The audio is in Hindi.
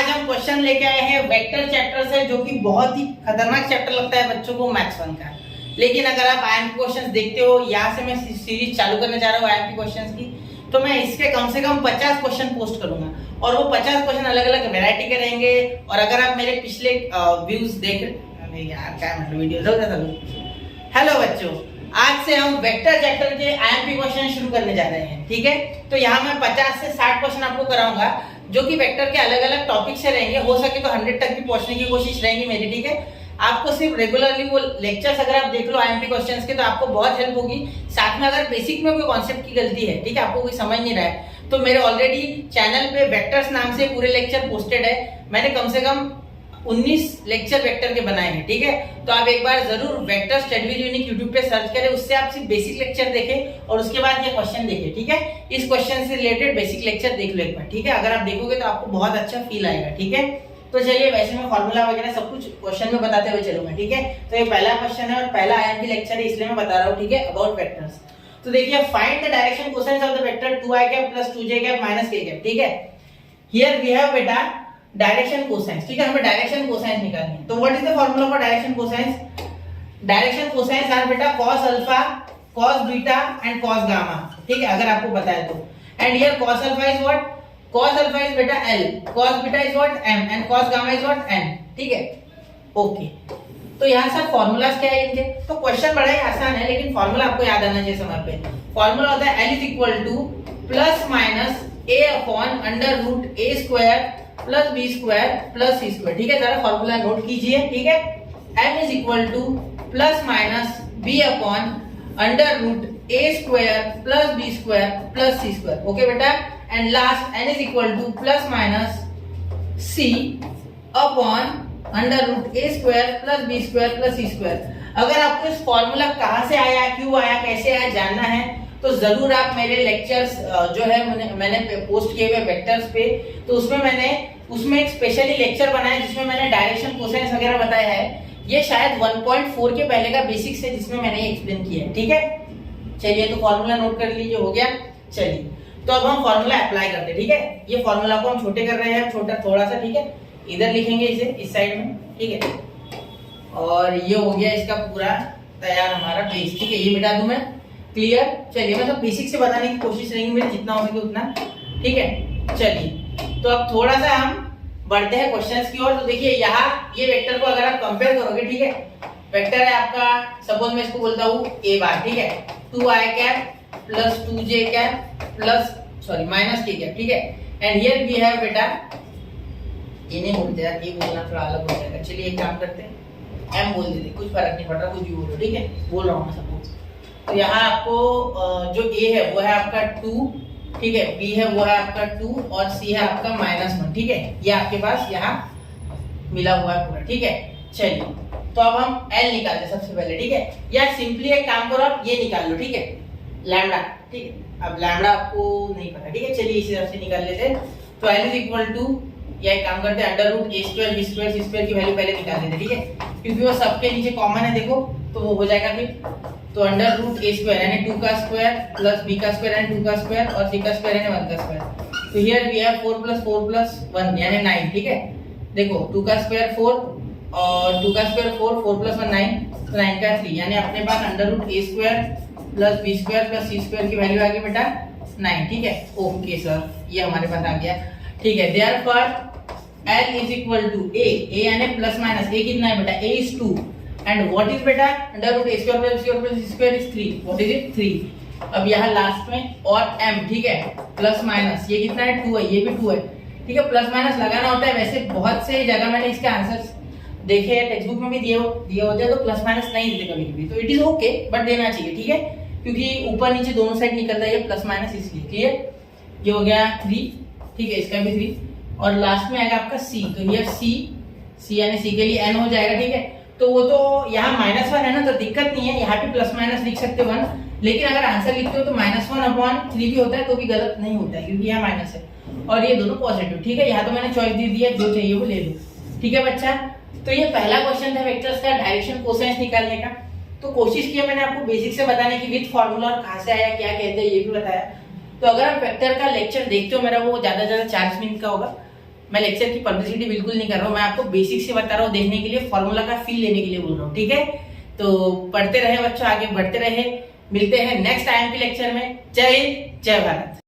आज हम क्वेश्चन लेके आए हैं वेक्टर चैप्टर से, जो कि बहुत ही खतरनाक चैप्टर लगता है बच्चों को मैथ्स 1 का। लेकिन अगर आप आईएमपी क्वेश्चंस देखते हो, यहाँ से मैं सीरीज चालू करने जा रहा हूँ आईएमपी क्वेश्चंस की, तो मैं इसके कम से कम 50 क्वेश्चन पोस्ट करूंगा और वो 50 क्वेश्चन अलग अलग वैरायटी के रहेंगे। और अगर आप मेरे पिछले व्यूज देख रहे यार, क्या मतलब वीडियो। हेलो बच्चों, आज से हम वेक्टर चैप्टर के आईएमपी क्वेश्चन शुरू करने जा रहे हैं, ठीक है। तो यहाँ मैं 50 से 60 क्वेश्चन आपको कराऊंगा, जो कि वेक्टर के अलग अलग टॉपिक से रहेंगे। हो सके तो 100 तक भी पहुंचने की कोशिश रहेगी मेरी, ठीक है। आपको सिर्फ रेगुलरली वो लेक्चर्स अगर आप देख लो आईएमपी क्वेश्चंस के, तो आपको बहुत हेल्प होगी। साथ में अगर बेसिक में कोई कॉन्सेप्ट की गलती है, ठीक है, आपको कोई समझ नहीं रहा है, तो मेरे ऑलरेडी चैनल पे वेक्टर्स नाम से पूरे लेक्चर पोस्टेड है। मैंने कम से कम 19 लेक्चर वेक्टर के बनाए हैं, ठीक है। तो आप एक बार जरूर vector study with unique YouTube पे सर्च करें, उससे आप सिर्फ बेसिक लेक्चर देखें और उसके बाद ये क्वेश्चन देखें, ठीक है। इस क्वेश्चन से रिलेटेड बेसिक लेक्चर देख लो एक बार, ठीक है। अगर आप देखोगे तो आपको बहुत अच्छा फील आएगा, ठीक है। तो चलिए, वैसे मैं फॉर्मूला वगैरह सब कुछ क्वेश्चन में बताते हुए चलूंगा, ठीक है। तो ये पहला क्वेश्चन है और पहला आईएमपी लेक्चर है, इसलिए मैं बता रहा हूँ, ठीक है, अबाउट वेक्टर्स। तो देखिए, find the direction cosine of the vector 2i cap plus 2j cap minus k cap, ठीक है। हियर वी हैव बेटा डायरेक्शन कोसाइंस, ठीक है। हमें डायरेक्शन कोसाइंस निकालनी है। तो what is the formula for direction cosines? Direction cosines are बेटा cos alpha, cos beta and cos gamma, ठीक है, अगर आपको पता है तो। And here cos alpha is what? cos alpha is बेटा L, cos beta is what M and cos gamma is what N, ठीक है। ओके, तो यहाँ सब फार्मूलाज क्या है इनके? तो क्वेश्चन बड़ा ही आसान है, लेकिन फार्मूला आपको याद आना चाहिए समय पे। फार्मूला होता है L is equal to plus minus a upon under root a square plus B square plus C square, ठीक है। जरा फॉर्मूला नोट कीजिए, ठीक है। m is equal to plus minus b upon under root a square plus B square plus C square, okay बेटा। And last n is equal to plus minus c upon under root a square plus B square plus C square. अगर आपको इस फॉर्मूला कहाँ से आया, क्यों आया, कैसे आया जानना है, तो जरूर आप मेरे लेक्चर्स जो है मैंने पोस्ट किए हुए वेक्टर्स पे, तो उसमें एक स्पेशली लेक्चर बनाया जिसमें मैंने डायरेक्शन कोसाइंस वगैरह बताया है। ये शायद 1.4 के पहले का बेसिक्स है, जिसमें मैंने एक्सप्लेन किया है, ठीक है। चलिए, तो फॉर्मूला नोट कर लीजिए, हो गया। चलिए, तो अब हम फॉर्मूला अप्लाई करते हैं, ठीक है। ये फॉर्मूला को हम छोटे कर रहे हैं, छोटा थोड़ा सा, ठीक है। इधर लिखेंगे इसे इस साइड में, ठीक है। और ये हो गया इसका पूरा तैयार हमारा बेस, ठीक है। ये मिटा दूं मैं, क्लियर। चलिए, मैं तो बेसिक से बताने की कोशिश रहेंगी मेरी, जितना हो सके उतना, ठीक है। चलिए, तो अब थोड़ा सा हम बढ़ते हैं क्वेश्चंस की ओर। तो देखिए, यहाँ ये वेक्टर को अगर आप कंपेयर करोगे, ठीक है, वेक्टर है आपका, सपोज मैं इसको बोलता हूँ a बार, ठीक है, 2i cap plus 2j cap plus minus k cap, ठीक है। एंड हियर वी हैव बेटा, ये नहीं बोलते यार, ये बोलना थोड़ा अलग हो जाएगा। चलिए, एक काम करते हैं, m बोल देते, कुछ फर्क नहीं पड़ रहा, कुछ भी बोलो, ठीक है। बोल रहा हूँ मैं सपोज। तो यहाँ आपको जो a है वो है आपका 2, ठीक है, b है वो है आपका 2 और c है आपका -1, ठीक है। ये आपके पास यहाँ मिला हुआ है पूरा, ठीक है। चलिए, तो अब हम l निकालते हैं सबसे पहले, ठीक है। या सिंपली एक काम करो, आप ये निकाल लो, ठीक है, लैम्डा, ठीक है। अब लैम्डा आपको नहीं पता, ठीक है। चलिए, इसी तरह से निकाल लेते हैं। तो l इज इक्वल टू, या एक काम करते हैं, under root a square b square c square की वैल्यू पहले निकाल लेते हैं, ठीक है, क्योंकि वो सबके नीचे कॉमन है, देखो, तो वो हो जाएगा फिर। तो अंडर रूट a स्क्वायर यानी 2 का स्क्वायर प्लस b का स्क्वायर यानी 2 का स्क्वायर और c का स्क्वायर यानी 1 का स्क्वायर। तो here we have 4 plus 4 plus 1 यानी 9, ठीक है। देखो, 2 का स्क्वायर 4 और 2 का स्क्वायर 4 प्लस 1 9, तो 9 का 3, यानी अपने पास under root a square plus b square plus c square की वैल्यू आ गई बेटा 9, ठीक है। ओके सर, ये हमारे पास आ गया, ठीक है। Therefore l is equal to a यानी प्लस माइनस, a कितना है बेटा, a is 2 and what is बेटा under root a square plus b square plus c square is 3, what is it 3। अब यहाँ लास्ट में और m, ठीक है, प्लस माइनस, ये कितना है 2 है, ये भी 2 है, ठीक है। प्लस माइनस लगाना होता है, वैसे बहुत से जगह मैंने इसके आंसर्स देखे हैं, टेक्स्ट बुक में भी दिए होते हैं, तो प्लस माइनस नहीं देते कभी कभी, तो इट इज ओके, बट देना चाहिए, ठीक है, क्योंकि ऊपर नीचे दोनों साइड निकलता है ये प्लस माइनस, इसलिए, क्लियर। ये हो गया 3, ठीक है, इसका भी 3 और लास्ट में आएगा आपका c। तो ये c यानी c के लिए n हो जाएगा, ठीक है। तो वो तो यहाँ -1 है ना, तो दिक्कत नहीं है, यहाँ पे प्लस माइनस लिख सकते हो 1, लेकिन अगर आंसर लिखते हो तो -1/3 भी होता है, तो भी गलत नहीं होता है, क्योंकि यहाँ माइनस है और ये दोनों पॉजिटिव, ठीक है। यहाँ तो मैंने चॉइस दे दी है, जो चाहिए वो ले लो, ठीक है बच्चा। तो ये पहला क्वेश्चन था वेक्टर्स का डायरेक्शन कोसाइंस निकालने का। तो कोशिश की मैंने आपको बेसिक से बताने की, विद फॉर्मूला और कहाँ से आया, क्या कहते हैं, ये भी बताया। तो अगर आप वेक्टर का लेक्चर देखते हो मेरा, वो ज्यादा 40 मिनट का होगा, मैं लेक्चर की पब्लिसिटी बिल्कुल नहीं कर रहा हूँ, मैं आपको बेसिक से बता रहा हूँ, देखने के लिए, फॉर्मूला का फील लेने के लिए बोल रहा हूँ, ठीक है। तो पढ़ते रहे बच्चों, आगे बढ़ते रहे, मिलते हैं नेक्स्ट IMP लेक्चर में। जय हिंद, जय भारत।